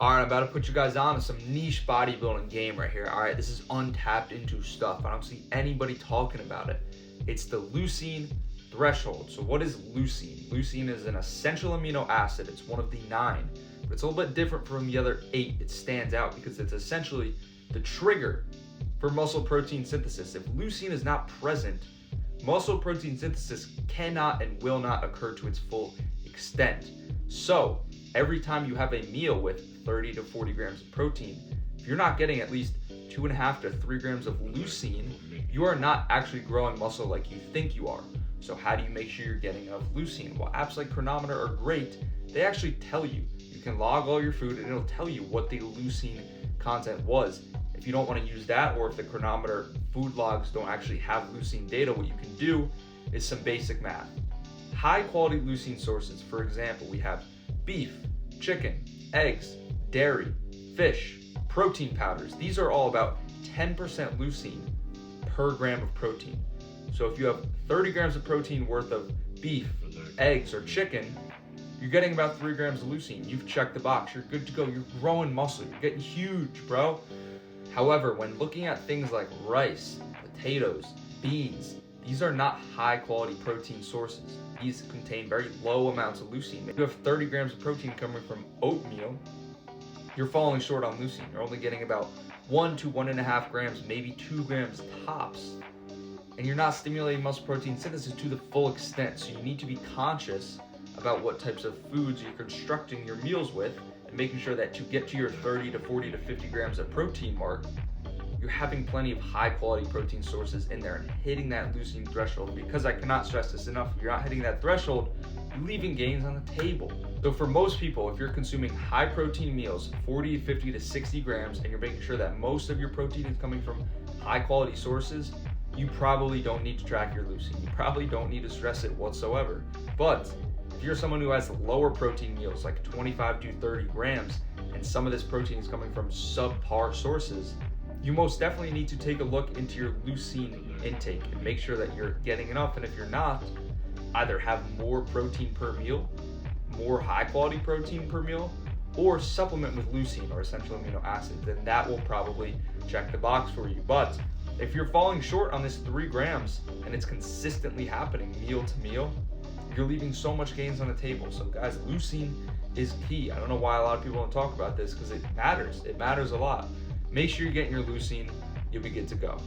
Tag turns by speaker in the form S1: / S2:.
S1: All right, I'm about to put you guys on to some niche bodybuilding game right here. All right, this is untapped into stuff. I don't see anybody talking about it. It's the leucine threshold. So what is leucine? Leucine is an essential amino acid. It's one of the 9, but it's a little bit different from the other 8. It stands out because it's essentially the trigger for muscle protein synthesis. If leucine is not present, muscle protein synthesis cannot and will not occur to its full extent. So every time you have a meal with 30 to 40 grams of protein, if you're not getting at least 2.5 to 3 grams of leucine, you are not actually growing muscle like you think you are. So how do you make sure you're getting enough leucine? Well, apps like Chronometer are great. They actually tell you. You can log all your food and it'll tell you what the leucine content was. If you don't want to use that, or if the Chronometer food logs don't actually have leucine data, what you can do is some basic math. High quality leucine sources, for example, we have beef, chicken, eggs, dairy, fish, protein powders. These are all about 10% leucine per gram of protein. So if you have 30 grams of protein worth of beef, eggs, or chicken, you're getting about 3 grams of leucine. You've checked the box. You're good to go. You're growing muscle. You're getting huge, bro. However, when looking at things like rice, potatoes, beans, these are not high quality protein sources. These contain very low amounts of leucine. If you have 30 grams of protein coming from oatmeal, you're falling short on leucine. You're only getting about 1 to 1.5 grams, maybe 2 grams tops. And you're not stimulating muscle protein synthesis to the full extent. So you need to be conscious about what types of foods you're constructing your meals with and making sure that to get to your 30 to 40 to 50 grams of protein mark, you're having plenty of high quality protein sources in there and hitting that leucine threshold. Because I cannot stress this enough, if you're not hitting that threshold, you're leaving gains on the table. So for most people, if you're consuming high protein meals, 40, 50 to 60 grams, and you're making sure that most of your protein is coming from high quality sources, you probably don't need to track your leucine. You probably don't need to stress it whatsoever. But if you're someone who has lower protein meals, like 25 to 30 grams, and some of this protein is coming from subpar sources, you most definitely need to take a look into your leucine intake and make sure that you're getting enough. And if you're not, either have more protein per meal, more high quality protein per meal, or supplement with leucine or essential amino acids. Then that will probably check the box for you. But if you're falling short on this 3 grams and it's consistently happening meal to meal, you're leaving so much gains on the table. So guys, leucine is key. I don't know why a lot of people don't talk about this, because it matters. It matters a lot. Make sure you're getting your leucine. You'll be good to go.